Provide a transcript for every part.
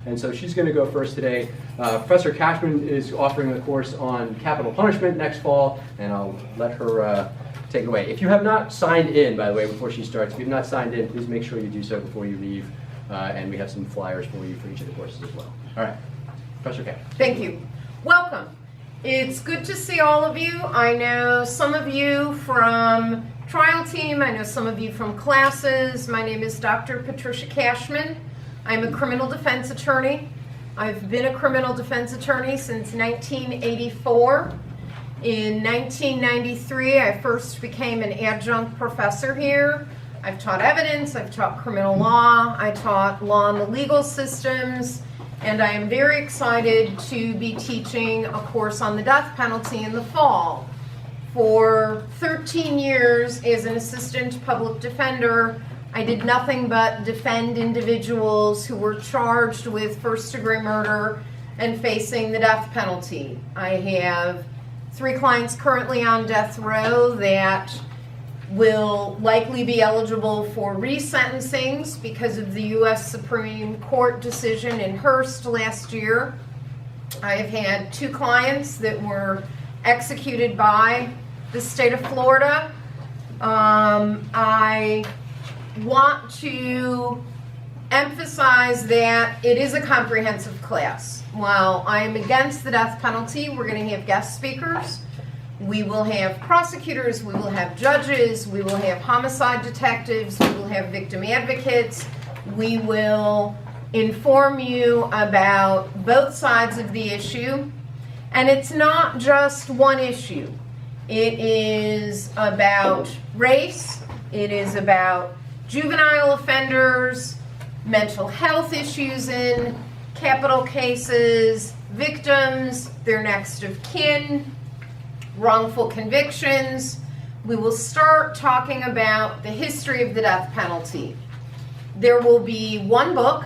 and so she's going to go first today. Professor Cashman is offering a course on capital punishment next fall, and I'll let her take it away. If you have not signed in, by the way, before she starts, if you've not signed in, please make sure you do so before you leave, and we have some flyers for you for each of the courses as well. All right, Professor Cashman. Thank you. Welcome. It's good to see all of you. I know some of you from trial team. I know some of you from classes. My name is Dr. Patricia Cashman. I'm a criminal defense attorney. I've been a criminal defense attorney since 1984. In 1993, I first became an adjunct professor here. I've taught evidence, I've taught criminal law, I taught law in the legal systems, and I am very excited to be teaching a course on the death penalty in the fall. For 13 years as an assistant public defender, I did nothing but defend individuals who were charged with first-degree murder and facing the death penalty. I have 3 clients currently on death row that will likely be eligible for resentencings because of the U.S. Supreme Court decision in Hearst last year. I have had 2 clients that were executed by the state of Florida. I want to emphasize that it is a comprehensive class. While I am against the death penalty, we're going to have guest speakers. We will have prosecutors, we will have judges, we will have homicide detectives, we will have victim advocates. We will inform you about both sides of the issue. And it's not just one issue. It is about race, it is about juvenile offenders, mental health issues in capital cases, victims, their next of kin, wrongful convictions. We will start talking about the history of the death penalty. There will be one book,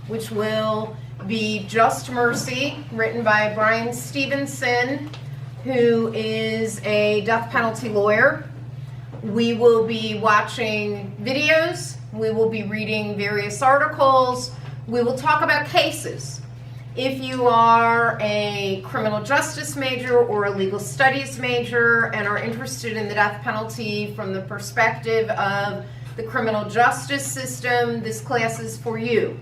which will be Just Mercy, written by Brian Stevenson, who is a death penalty lawyer. We will be watching videos. We will be reading various articles. We will talk about cases. If you are a criminal justice major or a legal studies major and are interested in the death penalty from the perspective of the criminal justice system, this class is for you.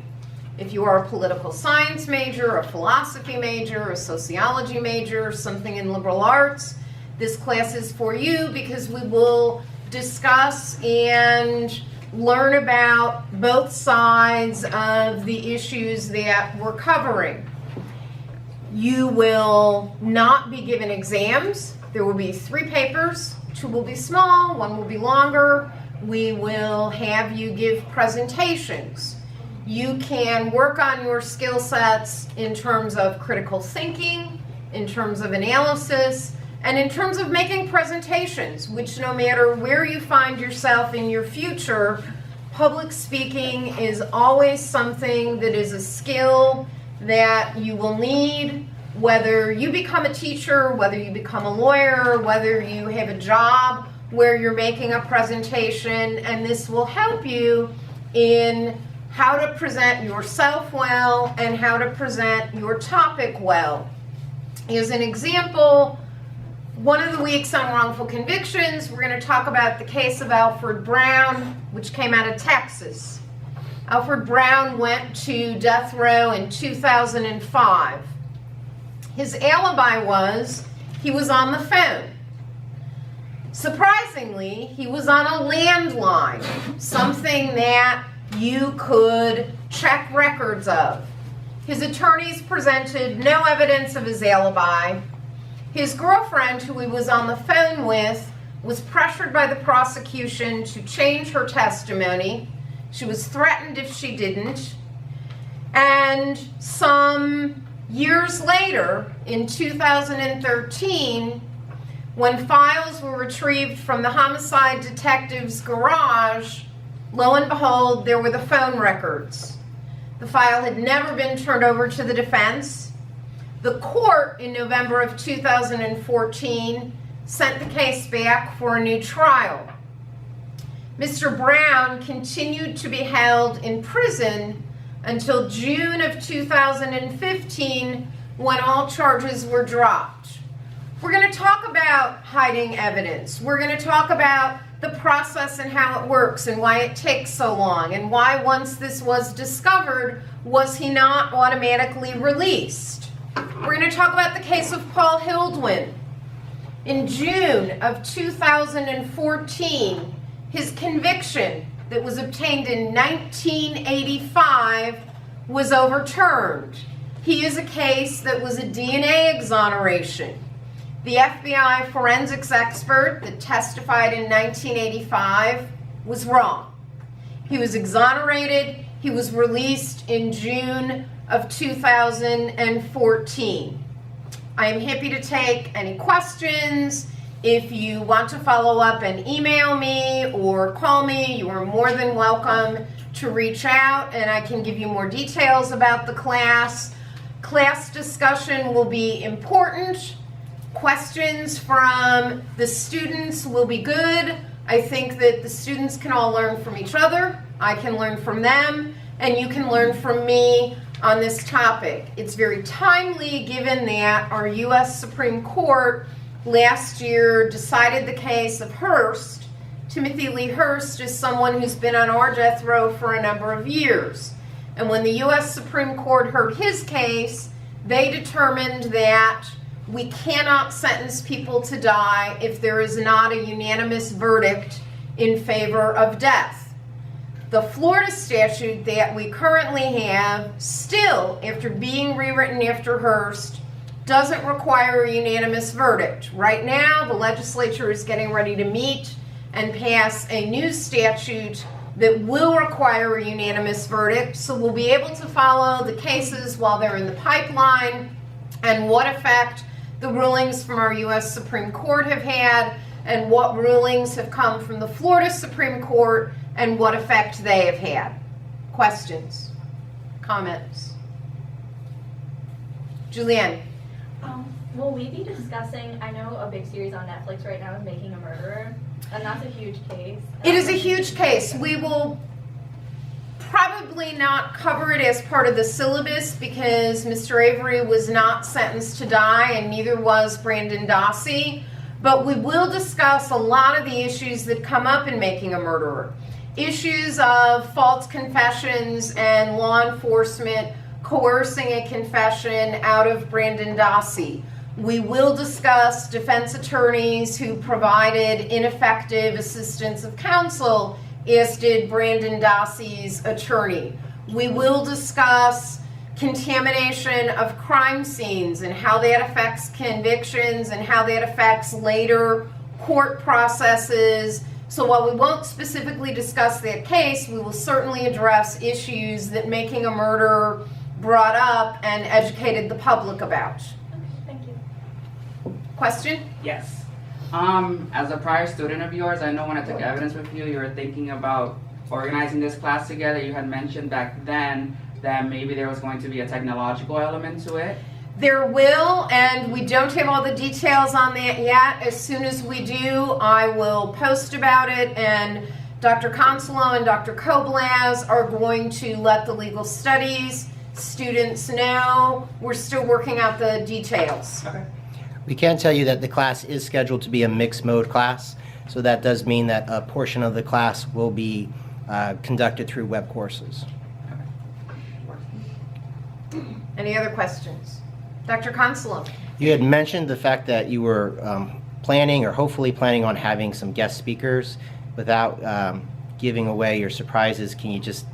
If you are a political science major, a philosophy major, a sociology major, something in liberal arts, this class is for you because we will discuss and learn about both sides of the issues that we're covering. You will not be given exams. There will be 3 papers. 2 will be small, 1 will be longer. We will have you give presentations. You can work on your skill sets in terms of critical thinking, in terms of analysis, and in terms of making presentations, which no matter where you find yourself in your future, public speaking is always something that is a skill that you will need, whether you become a teacher, whether you become a lawyer, whether you have a job where you're making a presentation, and this will help you in how to present yourself well and how to present your topic well. As an example, one of the weeks on wrongful convictions, we're going to talk about the case of Alfred Brown, which came out of Texas. Alfred Brown went to death row in 2005. His alibi was he was on the phone. Surprisingly, he was on a landline, something that you could check records of. His attorneys presented no evidence of his alibi. His girlfriend, who he was on the phone with, was pressured by the prosecution to change her testimony. She was threatened if she didn't. And some years later, in 2013, when files were retrieved from the homicide detective's garage, lo and behold, there were the phone records. The file had never been turned over to the defense. The court, in November of 2014, sent the case back for a new trial. Mr. Brown continued to be held in prison until June of 2015 when all charges were dropped. We're going to talk about hiding evidence. We're going to talk about the process and how it works and why it takes so long and why once this was discovered, was he not automatically released. We're going to talk about the case of Paul Hildwin. In June of 2014, his conviction that was obtained in 1985 was overturned. He is a case that was a DNA exoneration. The FBI forensics expert that testified in 1985 was wrong. He was exonerated. He was released in June of 2014. I am happy to take any questions. If you want to follow up and email me or call me, you are more than welcome to reach out and I can give you more details about the class. Class discussion will be important. Questions from the students will be good. I think that the students can all learn from each other. I can learn from them, and you can learn from me on this topic. It's very timely given that our U.S. Supreme Court last year decided the case of Hurst. Timothy Lee Hurst is someone who's been on our death row for a number of years. And when the U.S. Supreme Court heard his case, they determined that we cannot sentence people to die if there is not a unanimous verdict in favor of death. The Florida statute that we currently have, still, after being rewritten after Hurst, doesn't require a unanimous verdict. Right now, the legislature is getting ready to meet and pass a new statute that will require a unanimous verdict, so we'll be able to follow the cases while they're in the pipeline and what effect the rulings from our U.S. Supreme Court have had and what rulings have come from the Florida Supreme Court and what effect they have had. Questions? Comments? Julianne? Will we be discussing, I know a big series on Netflix right now is Making a Murderer, and that's a huge case. It is a huge case. We will probably not cover it as part of the syllabus because Mr. Avery was not sentenced to die and neither was Brandon Dassey, but we will discuss a lot of the issues that come up in Making a Murderer. Issues of false confessions and law enforcement coercing a confession out of Brandon Dassey. We will discuss defense attorneys who provided ineffective assistance of counsel, as did Brandon Dassey's attorney. We will discuss contamination of crime scenes and how that affects convictions and how that affects later court processes. So while we won't specifically discuss that case, we will certainly address issues that Making a Murderer brought up and educated the public about. Okay, thank you. Question? Yes. As a prior student of yours, I know when I took evidence with you, you were thinking about organizing this class together. You had mentioned back then that maybe there was going to be a technological element to it. There will, and we don't have all the details on that yet. As soon as we do, I will post about it, and Dr. Consolo and Dr. Koblaz are going to let the legal studies students know. We're still working out the details. Okay. We can tell you that the class is scheduled to be a mixed mode class, so that does mean that a portion of the class will be conducted through web courses. Any other questions? Dr. Consolo? You had mentioned the fact that you were planning or hopefully planning on having some guest speakers. Without giving away your surprises, can you just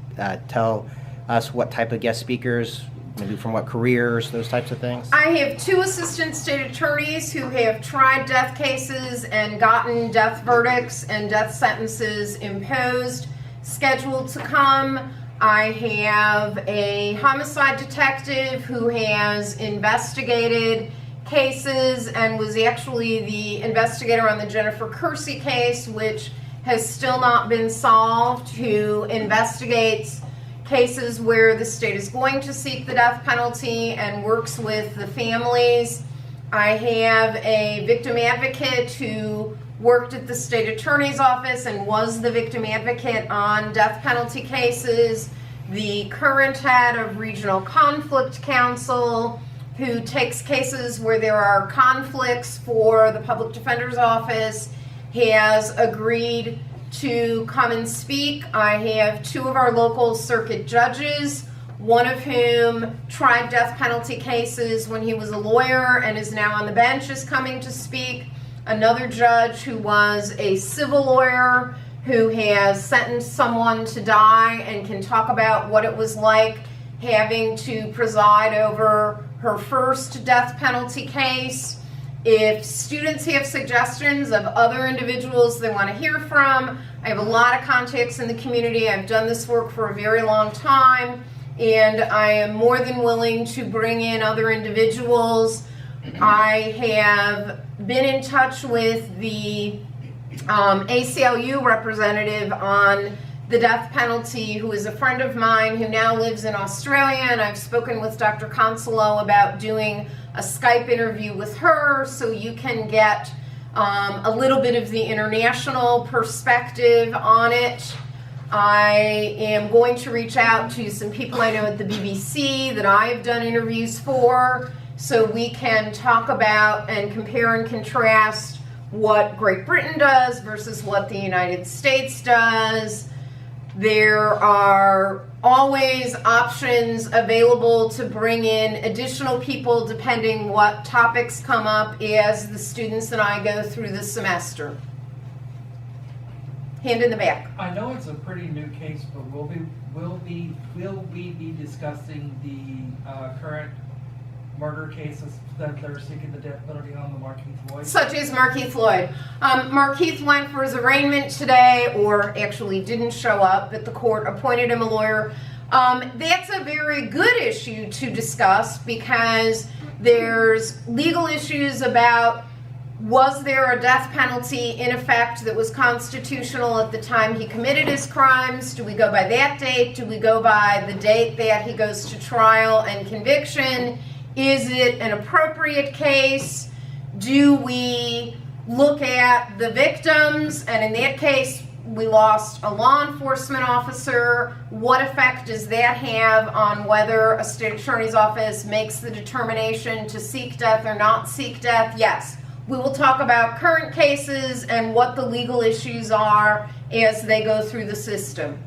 tell us what type of guest speakers, maybe from what careers, those types of things? I have 2 assistant state attorneys who have tried death cases and gotten death verdicts and death sentences imposed scheduled to come. I have a homicide detective who has investigated cases and was actually the investigator on the Jennifer Kersey case, which has still not been solved, who investigates cases where the state is going to seek the death penalty and works with the families. I have a victim advocate who worked at the state attorney's office and was the victim advocate on death penalty cases. the current head of Regional Conflict Council, who takes cases where there are conflicts for the Public Defender's Office, has agreed to come and speak. I have 2 of our local circuit judges, one of whom tried death penalty cases when he was a lawyer and is now on the bench, is coming to speak. Another judge who was a civil lawyer who has sentenced someone to die and can talk about what it was like having to preside over her first death penalty case. If students have suggestions of other individuals they want to hear from, I have a lot of contacts in the community. I've done this work for a very long time, and I am more than willing to bring in other individuals. I have been in touch with the ACLU representative on the death penalty, who is a friend of mine who now lives in Australia, and I've spoken with Dr. Consolo about doing a Skype interview with her so you can get a little bit of the international perspective on it. I am going to reach out to some people I know at the BBC that I have done interviews for, so we can talk about and compare and contrast what Great Britain does versus what the United States does. There are always options available to bring in additional people depending what topics come up as the students and I go through the semester. Hand in the back. I know it's a pretty new case, but will we be discussing the current murder cases that they're seeking the death penalty on, the Markeith Lloyd? Such as Markeith Lloyd. Markeith went for his arraignment today, or actually didn't show up, but the court appointed him a lawyer. That's a very good issue to discuss because there's legal issues about, was there a death penalty in effect that was constitutional at the time he committed his crimes? Do we go by that date? Do we go by the date that he goes to trial and conviction? Is it an appropriate case? Do we look at the victims? And in that case, we lost a law enforcement officer. What effect does that have on whether a state attorney's office makes the determination to seek death or not seek death? Yes. We will talk about current cases and what the legal issues are as they go through the system.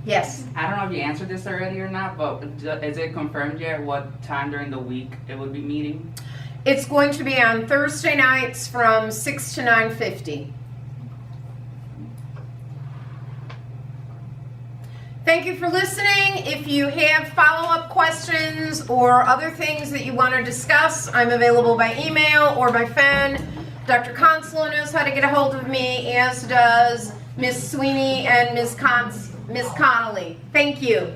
Yes. I don't know if you answered this already or not, but is it confirmed yet what time during the week it would be meeting? It's going to be on Thursday nights from 6 to 9:50. Thank you for listening. If you have follow-up questions or other things that you want to discuss, I'm available by email or by phone. Dr. Consolo knows how to get a hold of me, as does Ms. Sweeney and Ms. Connolly. Thank you.